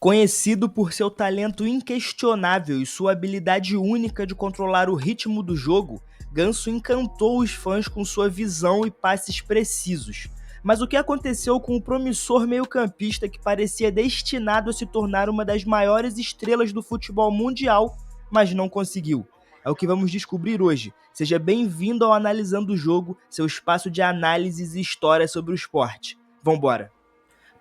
Conhecido por seu talento inquestionável e sua habilidade única de controlar o ritmo do jogo, Ganso encantou os fãs com sua visão e passes precisos. Mas o que aconteceu com o promissor meio-campista que parecia destinado a se tornar uma das maiores estrelas do futebol mundial, mas não conseguiu? É o que vamos descobrir hoje. Seja bem-vindo ao Analisando o Jogo, seu espaço de análises e história sobre o esporte. Vambora!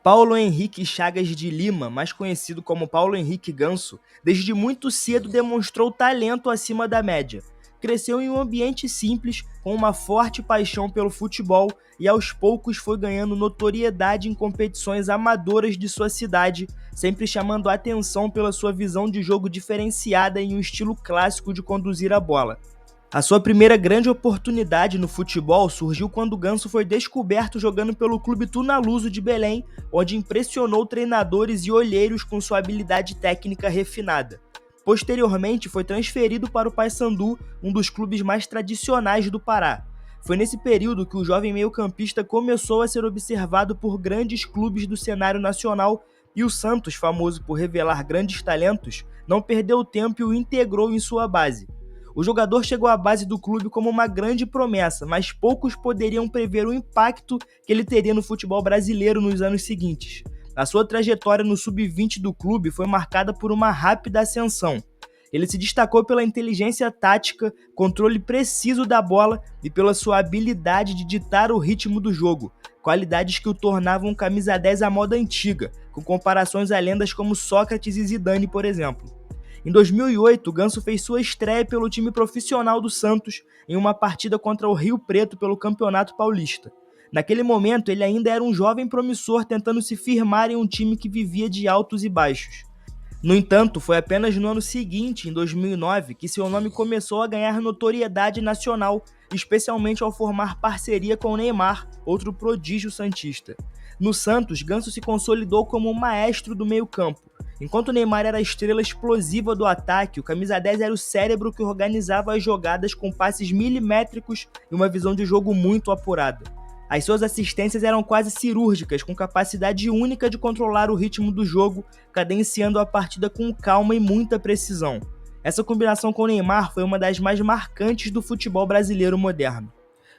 Paulo Henrique Chagas de Lima, mais conhecido como Paulo Henrique Ganso, desde muito cedo demonstrou talento acima da média. Cresceu em um ambiente simples, com uma forte paixão pelo futebol e aos poucos foi ganhando notoriedade em competições amadoras de sua cidade, sempre chamando a atenção pela sua visão de jogo diferenciada em um estilo clássico de conduzir a bola. A sua primeira grande oportunidade no futebol surgiu quando Ganso foi descoberto jogando pelo Clube Tunaluso de Belém, onde impressionou treinadores e olheiros com sua habilidade técnica refinada. Posteriormente, foi transferido para o Paysandu, um dos clubes mais tradicionais do Pará. Foi nesse período que o jovem meio-campista começou a ser observado por grandes clubes do cenário nacional e o Santos, famoso por revelar grandes talentos, não perdeu tempo e o integrou em sua base. O jogador chegou à base do clube como uma grande promessa, mas poucos poderiam prever o impacto que ele teria no futebol brasileiro nos anos seguintes. A sua trajetória no sub-20 do clube foi marcada por uma rápida ascensão. Ele se destacou pela inteligência tática, controle preciso da bola e pela sua habilidade de ditar o ritmo do jogo, qualidades que o tornavam um camisa 10 à moda antiga, com comparações a lendas como Sócrates e Zidane, por exemplo. Em 2008, Ganso fez sua estreia pelo time profissional do Santos em uma partida contra o Rio Preto pelo Campeonato Paulista. Naquele momento, ele ainda era um jovem promissor tentando se firmar em um time que vivia de altos e baixos. No entanto, foi apenas no ano seguinte, em 2009, que seu nome começou a ganhar notoriedade nacional, especialmente ao formar parceria com Neymar, outro prodígio santista. No Santos, Ganso se consolidou como um maestro do meio-campo. Enquanto Neymar era a estrela explosiva do ataque, o camisa 10 era o cérebro que organizava as jogadas com passes milimétricos e uma visão de jogo muito apurada. As suas assistências eram quase cirúrgicas, com capacidade única de controlar o ritmo do jogo, cadenciando a partida com calma e muita precisão. Essa combinação com Neymar foi uma das mais marcantes do futebol brasileiro moderno.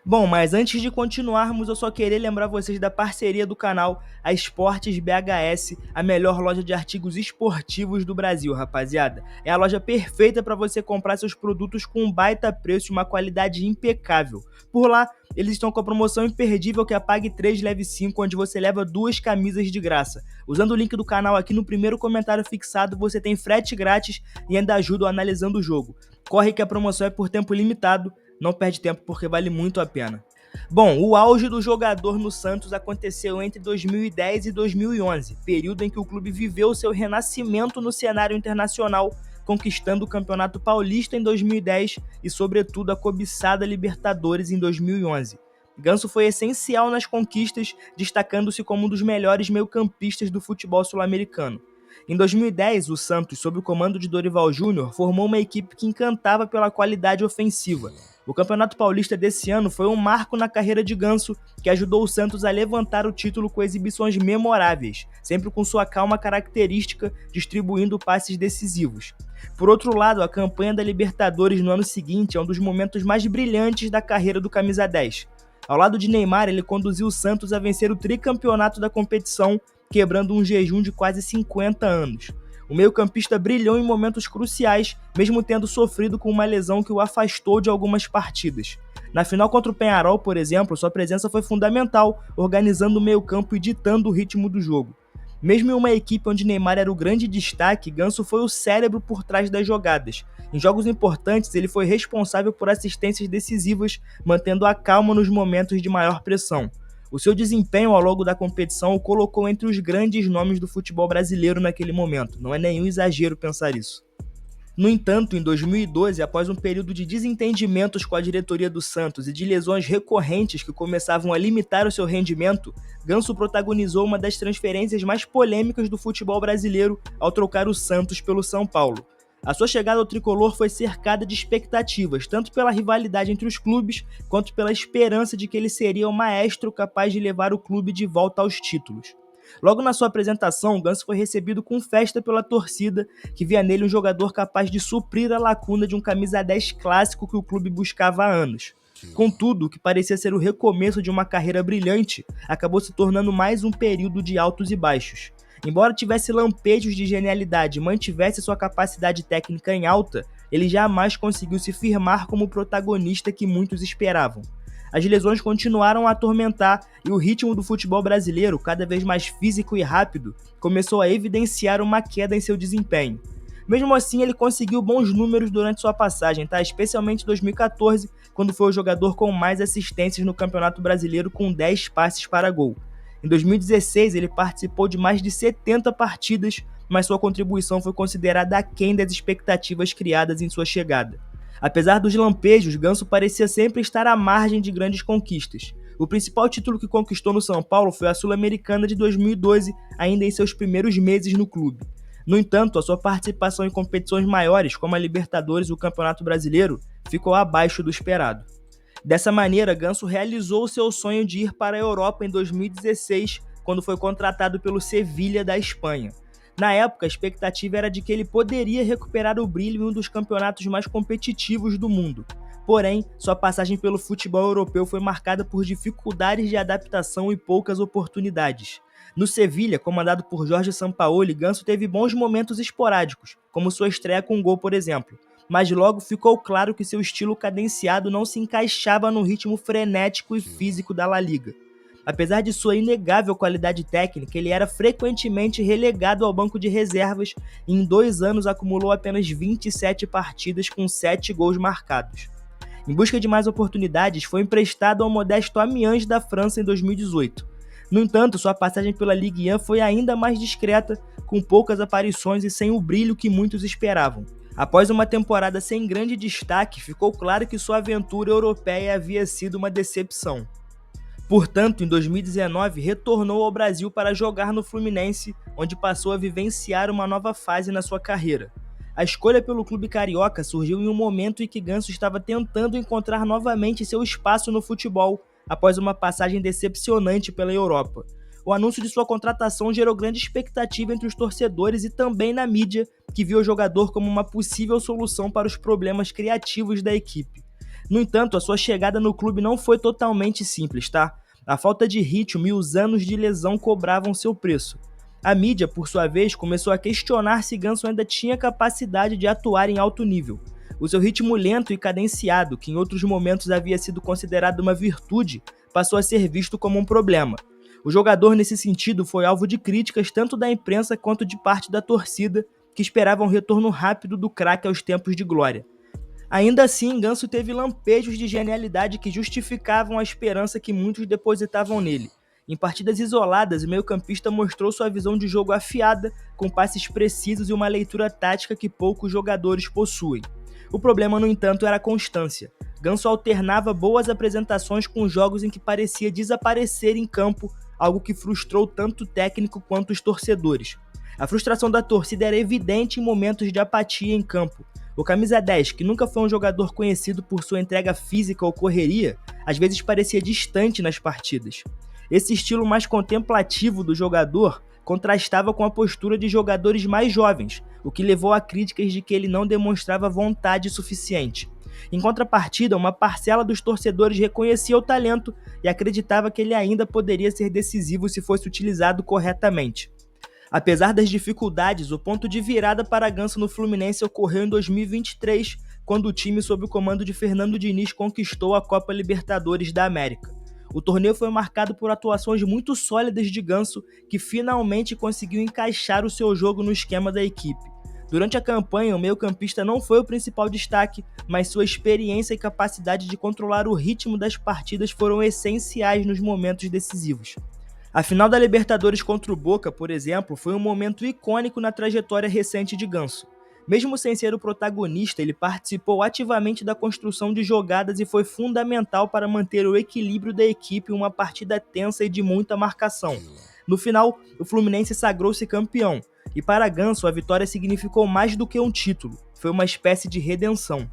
Bom, mas antes de continuarmos, eu só queria lembrar vocês da parceria do canal, a Esportes BHS, a melhor loja de artigos esportivos do Brasil, rapaziada. É a loja perfeita para você comprar seus produtos com um baita preço e uma qualidade impecável. Por lá, eles estão com a promoção imperdível que é Pague 3, Leve 5, onde você leva 2 camisas de graça. Usando o link do canal aqui no primeiro comentário fixado, você tem frete grátis e ainda ajuda analisando o jogo. Corre que a promoção é por tempo limitado. Não perde tempo porque vale muito a pena. Bom, o auge do jogador no Santos aconteceu entre 2010 e 2011, período em que o clube viveu seu renascimento no cenário internacional, conquistando o Campeonato Paulista em 2010 e, sobretudo, a cobiçada Libertadores em 2011. Ganso foi essencial nas conquistas, destacando-se como um dos melhores meio-campistas do futebol sul-americano. Em 2010, o Santos, sob o comando de Dorival Júnior, formou uma equipe que encantava pela qualidade ofensiva. O Campeonato Paulista desse ano foi um marco na carreira de Ganso, que ajudou o Santos a levantar o título com exibições memoráveis, sempre com sua calma característica, distribuindo passes decisivos. Por outro lado, a campanha da Libertadores no ano seguinte é um dos momentos mais brilhantes da carreira do camisa 10. Ao lado de Neymar, ele conduziu o Santos a vencer o tricampeonato da competição, quebrando um jejum de quase 50 anos. O meio-campista brilhou em momentos cruciais, mesmo tendo sofrido com uma lesão que o afastou de algumas partidas. Na final contra o Peñarol, por exemplo, sua presença foi fundamental, organizando o meio-campo e ditando o ritmo do jogo. Mesmo em uma equipe onde Neymar era o grande destaque, Ganso foi o cérebro por trás das jogadas. Em jogos importantes, ele foi responsável por assistências decisivas, mantendo a calma nos momentos de maior pressão. O seu desempenho ao longo da competição o colocou entre os grandes nomes do futebol brasileiro naquele momento. Não é nenhum exagero pensar isso. No entanto, em 2012, após um período de desentendimentos com a diretoria do Santos e de lesões recorrentes que começavam a limitar o seu rendimento, Ganso protagonizou uma das transferências mais polêmicas do futebol brasileiro ao trocar o Santos pelo São Paulo. A sua chegada ao tricolor foi cercada de expectativas, tanto pela rivalidade entre os clubes, quanto pela esperança de que ele seria o maestro capaz de levar o clube de volta aos títulos. Logo na sua apresentação, Ganso foi recebido com festa pela torcida, que via nele um jogador capaz de suprir a lacuna de um camisa 10 clássico que o clube buscava há anos. Contudo, o que parecia ser o recomeço de uma carreira brilhante, acabou se tornando mais um período de altos e baixos. Embora tivesse lampejos de genialidade e mantivesse sua capacidade técnica em alta, ele jamais conseguiu se firmar como o protagonista que muitos esperavam. As lesões continuaram a atormentar e o ritmo do futebol brasileiro, cada vez mais físico e rápido, começou a evidenciar uma queda em seu desempenho. Mesmo assim, ele conseguiu bons números durante sua passagem, especialmente em 2014, quando foi o jogador com mais assistências no Campeonato Brasileiro com 10 passes para gol. Em 2016, ele participou de mais de 70 partidas, mas sua contribuição foi considerada aquém das expectativas criadas em sua chegada. Apesar dos lampejos, Ganso parecia sempre estar à margem de grandes conquistas. O principal título que conquistou no São Paulo foi a Sul-Americana de 2012, ainda em seus primeiros meses no clube. No entanto, a sua participação em competições maiores, como a Libertadores e o Campeonato Brasileiro, ficou abaixo do esperado. Dessa maneira, Ganso realizou seu sonho de ir para a Europa em 2016, quando foi contratado pelo Sevilha da Espanha. Na época, a expectativa era de que ele poderia recuperar o brilho em um dos campeonatos mais competitivos do mundo. Porém, sua passagem pelo futebol europeu foi marcada por dificuldades de adaptação e poucas oportunidades. No Sevilha, comandado por Jorge Sampaoli, Ganso teve bons momentos esporádicos, como sua estreia com um gol, por exemplo. Mas logo ficou claro que seu estilo cadenciado não se encaixava no ritmo frenético e físico da La Liga. Apesar de sua inegável qualidade técnica, ele era frequentemente relegado ao banco de reservas e em 2 anos acumulou apenas 27 partidas com 7 gols marcados. Em busca de mais oportunidades, foi emprestado ao modesto Amiens da França em 2018. No entanto, sua passagem pela Ligue 1 foi ainda mais discreta, com poucas aparições e sem o brilho que muitos esperavam. Após uma temporada sem grande destaque, ficou claro que sua aventura europeia havia sido uma decepção. Portanto, em 2019, retornou ao Brasil para jogar no Fluminense, onde passou a vivenciar uma nova fase na sua carreira. A escolha pelo clube carioca surgiu em um momento em que Ganso estava tentando encontrar novamente seu espaço no futebol, após uma passagem decepcionante pela Europa. O anúncio de sua contratação gerou grande expectativa entre os torcedores e também na mídia, que viu o jogador como uma possível solução para os problemas criativos da equipe. No entanto, a sua chegada no clube não foi totalmente simples, A falta de ritmo e os anos de lesão cobravam seu preço. A mídia, por sua vez, começou a questionar se Ganso ainda tinha capacidade de atuar em alto nível. O seu ritmo lento e cadenciado, que em outros momentos havia sido considerado uma virtude, passou a ser visto como um problema. O jogador, nesse sentido, foi alvo de críticas tanto da imprensa quanto de parte da torcida, que esperava um retorno rápido do craque aos tempos de glória. Ainda assim, Ganso teve lampejos de genialidade que justificavam a esperança que muitos depositavam nele. Em partidas isoladas, o meio-campista mostrou sua visão de jogo afiada, com passes precisos e uma leitura tática que poucos jogadores possuem. O problema, no entanto, era a constância. Ganso alternava boas apresentações com jogos em que parecia desaparecer em campo, algo que frustrou tanto o técnico quanto os torcedores. A frustração da torcida era evidente em momentos de apatia em campo. O camisa 10, que nunca foi um jogador conhecido por sua entrega física ou correria, às vezes parecia distante nas partidas. Esse estilo mais contemplativo do jogador contrastava com a postura de jogadores mais jovens, o que levou a críticas de que ele não demonstrava vontade suficiente. Em contrapartida, uma parcela dos torcedores reconhecia o talento e acreditava que ele ainda poderia ser decisivo se fosse utilizado corretamente. Apesar das dificuldades, o ponto de virada para Ganso no Fluminense ocorreu em 2023, quando o time sob o comando de Fernando Diniz conquistou a Copa Libertadores da América. O torneio foi marcado por atuações muito sólidas de Ganso, que finalmente conseguiu encaixar o seu jogo no esquema da equipe. Durante a campanha, o meio-campista não foi o principal destaque, mas sua experiência e capacidade de controlar o ritmo das partidas foram essenciais nos momentos decisivos. A final da Libertadores contra o Boca, por exemplo, foi um momento icônico na trajetória recente de Ganso. Mesmo sem ser o protagonista, ele participou ativamente da construção de jogadas e foi fundamental para manter o equilíbrio da equipe em uma partida tensa e de muita marcação. No final, o Fluminense sagrou-se campeão, e para Ganso a vitória significou mais do que um título, foi uma espécie de redenção.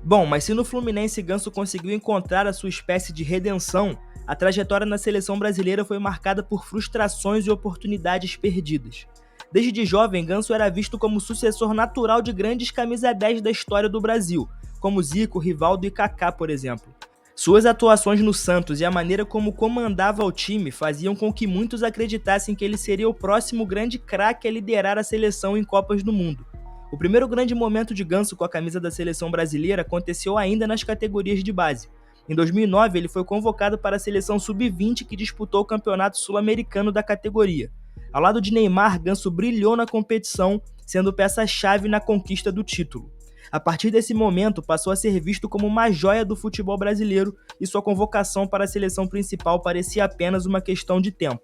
Bom, mas se no Fluminense Ganso conseguiu encontrar a sua espécie de redenção, A trajetória na seleção brasileira foi marcada por frustrações e oportunidades perdidas. Desde jovem, Ganso era visto como sucessor natural de grandes camisa 10 da história do Brasil, como Zico, Rivaldo e Kaká, por exemplo. Suas atuações no Santos e a maneira como comandava o time faziam com que muitos acreditassem que ele seria o próximo grande craque a liderar a seleção em Copas do Mundo. O primeiro grande momento de Ganso com a camisa da seleção brasileira aconteceu ainda nas categorias de base. Em 2009, ele foi convocado para a seleção sub-20 que disputou o Campeonato Sul-Americano da categoria. Ao lado de Neymar, Ganso brilhou na competição, sendo peça-chave na conquista do título. A partir desse momento, passou a ser visto como uma joia do futebol brasileiro e sua convocação para a seleção principal parecia apenas uma questão de tempo.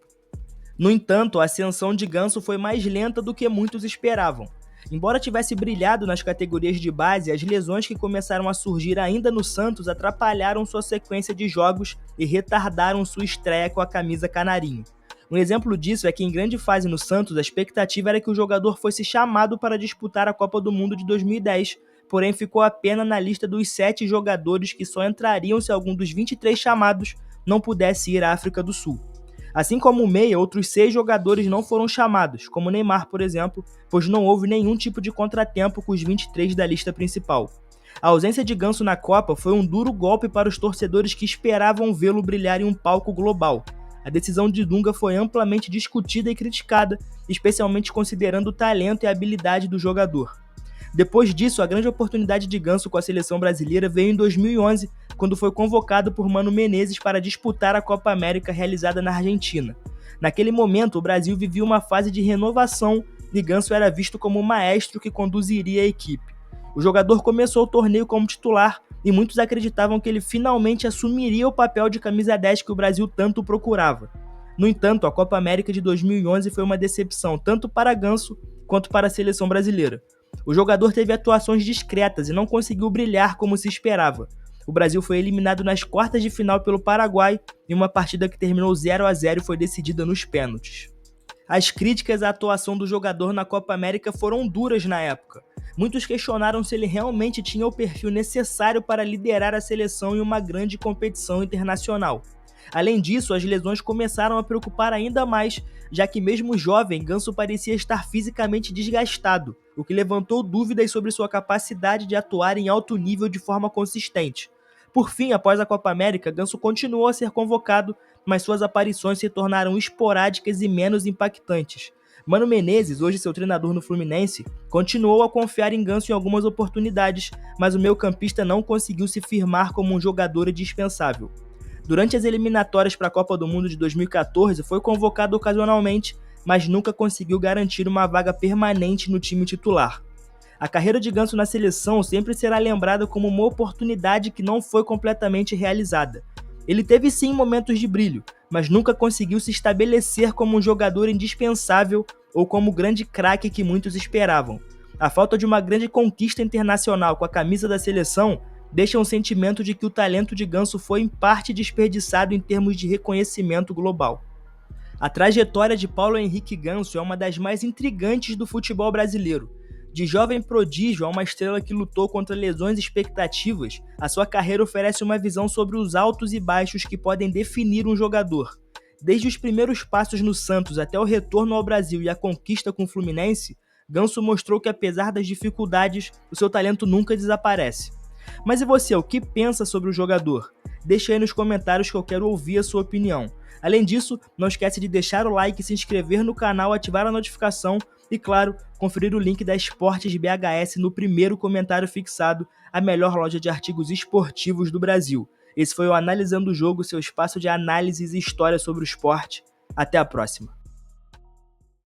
No entanto, a ascensão de Ganso foi mais lenta do que muitos esperavam. Embora tivesse brilhado nas categorias de base, as lesões que começaram a surgir ainda no Santos atrapalharam sua sequência de jogos e retardaram sua estreia com a camisa canarinho. Um exemplo disso é que em grande fase no Santos, a expectativa era que o jogador fosse chamado para disputar a Copa do Mundo de 2010, porém ficou apenas na lista dos 7 jogadores que só entrariam se algum dos 23 chamados não pudesse ir à África do Sul. Assim como o meia, outros 6 jogadores não foram chamados, como Neymar, por exemplo, pois não houve nenhum tipo de contratempo com os 23 da lista principal. A ausência de Ganso na Copa foi um duro golpe para os torcedores que esperavam vê-lo brilhar em um palco global. A decisão de Dunga foi amplamente discutida e criticada, especialmente considerando o talento e a habilidade do jogador. Depois disso, a grande oportunidade de Ganso com a seleção brasileira veio em 2011, quando foi convocado por Mano Menezes para disputar a Copa América realizada na Argentina. Naquele momento, o Brasil vivia uma fase de renovação e Ganso era visto como o maestro que conduziria a equipe. O jogador começou o torneio como titular e muitos acreditavam que ele finalmente assumiria o papel de camisa 10 que o Brasil tanto procurava. No entanto, a Copa América de 2011 foi uma decepção tanto para Ganso quanto para a seleção brasileira. O jogador teve atuações discretas e não conseguiu brilhar como se esperava. O Brasil foi eliminado nas quartas de final pelo Paraguai em uma partida que terminou 0-0 e foi decidida nos pênaltis. As críticas à atuação do jogador na Copa América foram duras na época. Muitos questionaram se ele realmente tinha o perfil necessário para liderar a seleção em uma grande competição internacional. Além disso, as lesões começaram a preocupar ainda mais, já que mesmo jovem, Ganso parecia estar fisicamente desgastado, o que levantou dúvidas sobre sua capacidade de atuar em alto nível de forma consistente. Por fim, após a Copa América, Ganso continuou a ser convocado, mas suas aparições se tornaram esporádicas e menos impactantes. Mano Menezes, hoje seu treinador no Fluminense, continuou a confiar em Ganso em algumas oportunidades, mas o meio-campista não conseguiu se firmar como um jogador indispensável. Durante as eliminatórias para a Copa do Mundo de 2014, foi convocado ocasionalmente, mas nunca conseguiu garantir uma vaga permanente no time titular. A carreira de Ganso na seleção sempre será lembrada como uma oportunidade que não foi completamente realizada. Ele teve sim momentos de brilho, mas nunca conseguiu se estabelecer como um jogador indispensável ou como o grande craque que muitos esperavam. A falta de uma grande conquista internacional com a camisa da seleção deixa um sentimento de que o talento de Ganso foi em parte desperdiçado em termos de reconhecimento global. A trajetória de Paulo Henrique Ganso é uma das mais intrigantes do futebol brasileiro. De jovem prodígio a uma estrela que lutou contra lesões e expectativas, a sua carreira oferece uma visão sobre os altos e baixos que podem definir um jogador. Desde os primeiros passos no Santos até o retorno ao Brasil e a conquista com o Fluminense, Ganso mostrou que apesar das dificuldades, o seu talento nunca desaparece. Mas e você, o que pensa sobre o jogador? Deixa aí nos comentários que eu quero ouvir a sua opinião. Além disso, não esquece de deixar o like, se inscrever no canal, ativar a notificação e, claro, conferir o link da Esportes BHS no primeiro comentário fixado, a melhor loja de artigos esportivos do Brasil. Esse foi o Analisando o Jogo, seu espaço de análises e história sobre o esporte. Até a próxima.